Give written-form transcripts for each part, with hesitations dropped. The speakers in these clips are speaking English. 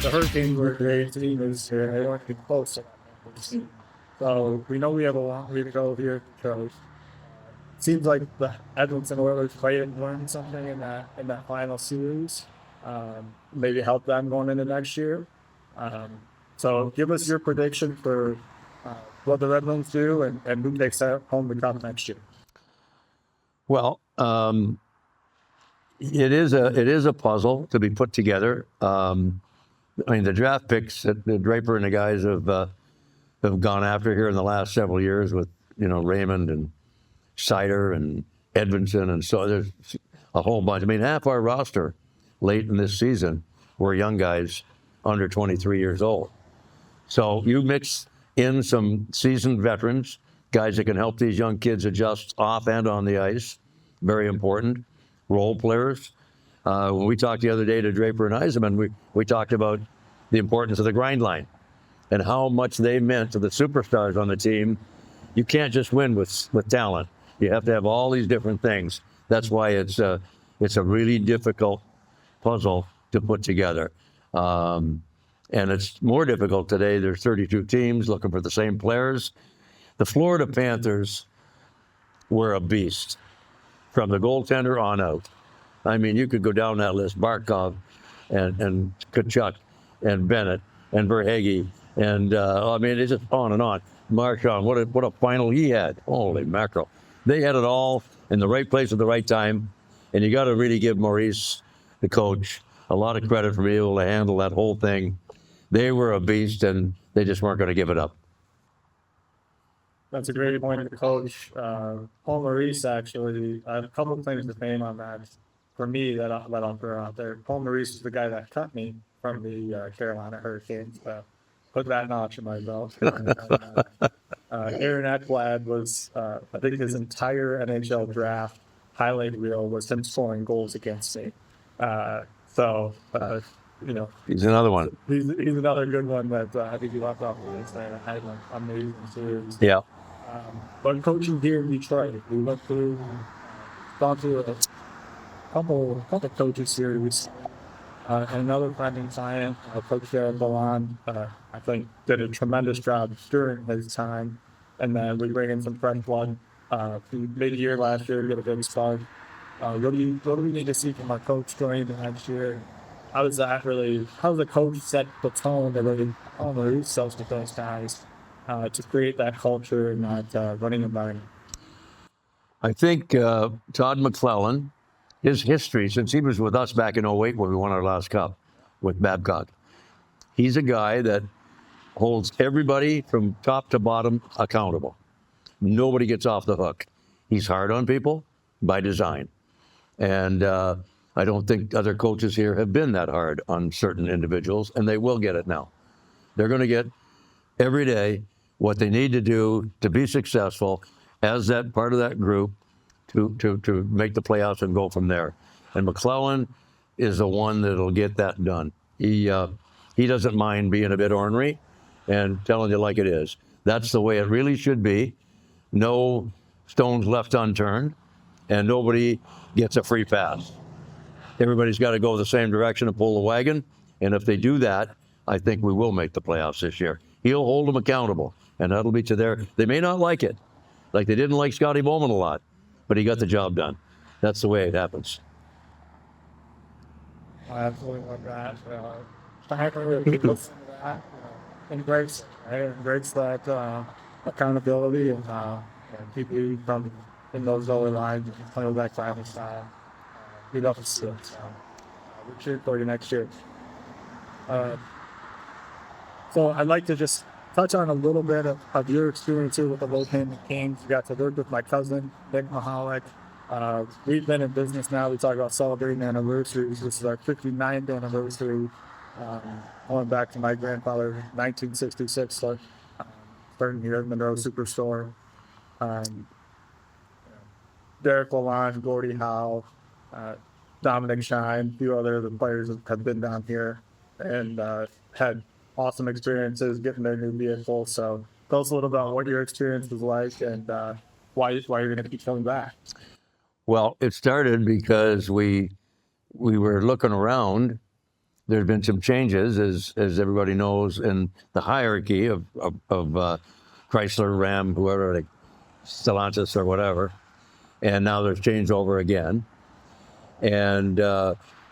the Hurricanes were a great team this year. They weren't even close to that. So we know we have a long way to go here because it seems like the Edmonton Oilers might have learned something in that final series. Maybe help them going into next year. So give us your prediction for what the Red Wings do and who takes home the cup next year. Well, it is a puzzle to be put together. I mean, the draft picks that the Draper and the guys have gone after here in the last several years with Raymond and Sider and Edmondson, and so there's a whole bunch. I mean, half our roster late in this season were young guys under 23 years old. So you mix in some seasoned veterans, guys that can help these young kids adjust off and on the ice. Very important. Role players. When we talked the other day to Draper and Eisenman, we talked about the importance of the grind line and how much they meant to the superstars on the team. You can't just win with talent. You have to have all these different things. That's why it's a really difficult puzzle to put together. And it's more difficult today. There's 32 teams looking for the same players. The Florida Panthers were a beast from the goaltender on out. I mean, you could go down that list: Barkov and Tkachuk and Bennett and Verhaeghe. And I mean, it's just on and on. Marchand, what a final he had. Holy mackerel. They had it all in the right place at the right time. And you got to really give Maurice, the coach, a lot of credit for being able to handle that whole thing. They were a beast, and they just weren't going to give it up. That's a great point, Coach. Paul Maurice, actually, I have a couple of claims to fame on that for me that I'll throw out there. Paul Maurice is the guy that cut me from the Carolina Hurricanes. Put that notch in my belt. Aaron Ekblad was, I think his entire NHL draft highlight reel was him scoring goals against me. He's another one. He's another good one that I think he left off the list. I had an amazing series. Yeah. But coaching here in Detroit, we went through, gone through a couple coaching series. And another friend and client, Coach Derek Ballan, I think did a tremendous job during his time. And then we bring in some fresh blood. Mid-year last year, get a big start. What do we need to see from our coach going into next year? How does the coach set the tone that really sells with those guys to create that culture and that running environment? I think Todd McClellan, his history, since he was with us back in 08 when we won our last cup with Babcock, he's a guy that holds everybody from top to bottom accountable. Nobody gets off the hook. He's hard on people by design. And I don't think other coaches here have been that hard on certain individuals, and they will get it now. They're going to get every day what they need to do to be successful as that part of that group to make the playoffs and go from there. And McClellan is the one that'll get that done. He doesn't mind being a bit ornery and telling you like it is. That's the way it really should be. No stones left unturned, and nobody gets a free pass. Everybody's got to go the same direction and pull the wagon, and if they do that, I think we will make the playoffs this year. He'll hold them accountable, and that'll be to their. They may not like it, like they didn't like Scotty Bowman a lot, but he got the job done. That's the way it happens. I absolutely love that. Embrace that accountability and keep you from in those lower lines and play back final style. We love to see it. We're cheering for you next year. So I'd like to just touch on a little bit of your experience here with the Locating Kings. You got to work with my cousin, Nick Mahalik. We've been in business now. We talk about celebrating anniversaries. This is our 59th anniversary. Going back to my grandfather, 1966, starting here at Monroe Superstore. Derek Lalonde, Gordie Howe, Dominic Shine, a few other of the players have been down here and had awesome experiences getting their new vehicle. So tell us a little about what your experience was like and why you're going to keep coming back. Well, it started because we were looking around there's been some changes, as everybody knows, in the hierarchy of Chrysler, Ram, whoever, like Stellantis or whatever. And now there's changeover again. And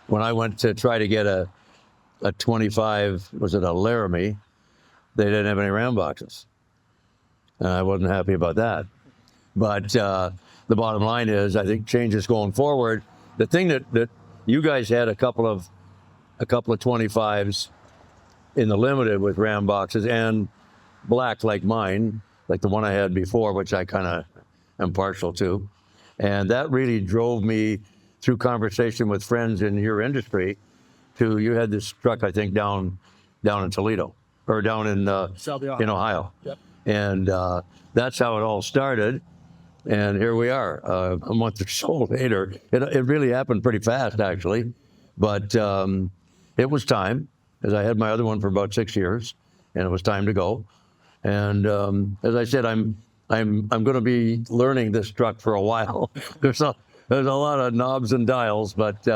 when I went to try to get a 25, was it a Laramie, they didn't have any Ram boxes. And I wasn't happy about that. But the bottom line is, I think changes going forward. The thing that you guys had a couple of 25s in the limited with Ram boxes and black like mine, like the one I had before, which I kind of am partial to. And that really drove me through conversation with friends in your industry to, you had this truck, I think, down in Toledo or down in Ohio. Yep. And that's how it all started. And here we are, a month or so later. It really happened pretty fast, actually. But it was time, as I had my other one for about 6 years, and it was time to go. And as I said, I'm going to be learning this truck for a while. There's a lot of knobs and dials, but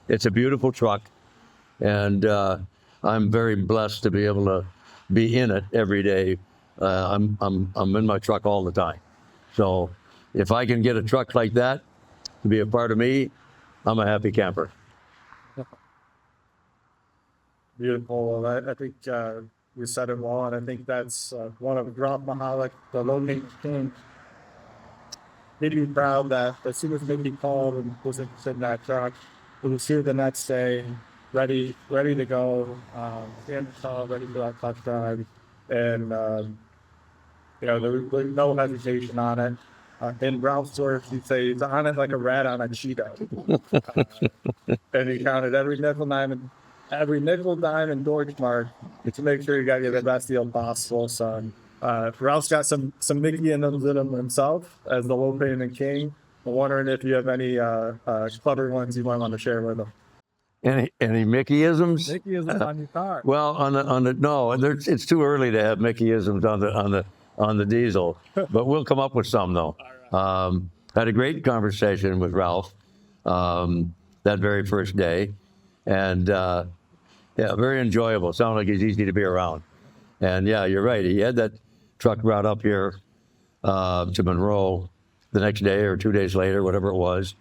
it's a beautiful truck, and I'm very blessed to be able to be in it every day. I'm in my truck all the time. So if I can get a truck like that to be a part of me, I'm a happy camper. Beautiful. I think you said it well, and I think that's one of Grant Mahalik, the low-maintenance king. He'd be proud that as soon as Mickey called and was interested in that truck, he was here the next day, ready to go, ready for that test drive, and there was no hesitation on it. In Ralph's words, he'd say he's on it like a rat on a Cheeto. And he counted every nickel, dime, and Deutschmark to make sure you got the best deal possible. So Ralph's got some Mickey in him himself as the low payment king. I'm wondering if you have any clever ones you might want to share with him. Any Mickeyisms? Mickeyisms on your car. Well, it's too early to have Mickeyisms on the diesel, but we'll come up with some though. Had a great conversation with Ralph that very first day, and very enjoyable. Sounded like he's easy to be around. And yeah, you're right. He had that truck brought up here to Monroe the next day or 2 days later, whatever it was,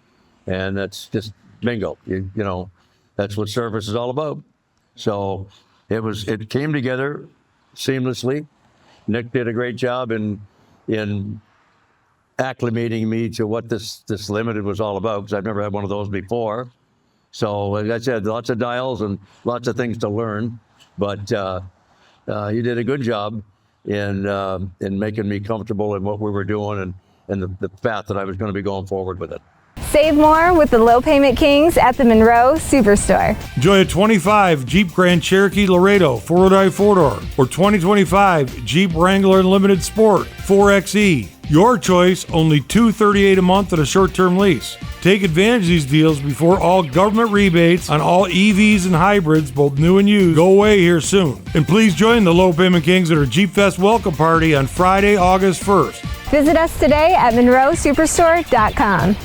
and that's just bingo. You know, that's what service is all about. So it came together seamlessly. Nick did a great job in acclimating me to what this limited was all about, because I've never had one of those before. So like I said, lots of dials and lots of things to learn, but you did a good job in making me comfortable in what we were doing and the path that I was going to be going forward with it. Save more with the Low Payment Kings at the Monroe Superstore. Enjoy a 25 Jeep Grand Cherokee Laredo 4-wheel-drive 4-door or 2025 Jeep Wrangler Unlimited Sport 4xe. Your choice, only $238 a month on a short-term lease. Take advantage of these deals before all government rebates on all EVs and hybrids, both new and used, go away here soon. And please join the Low Payment Kings at our Jeep Fest welcome party on Friday, August 1st. Visit us today at monroesuperstore.com.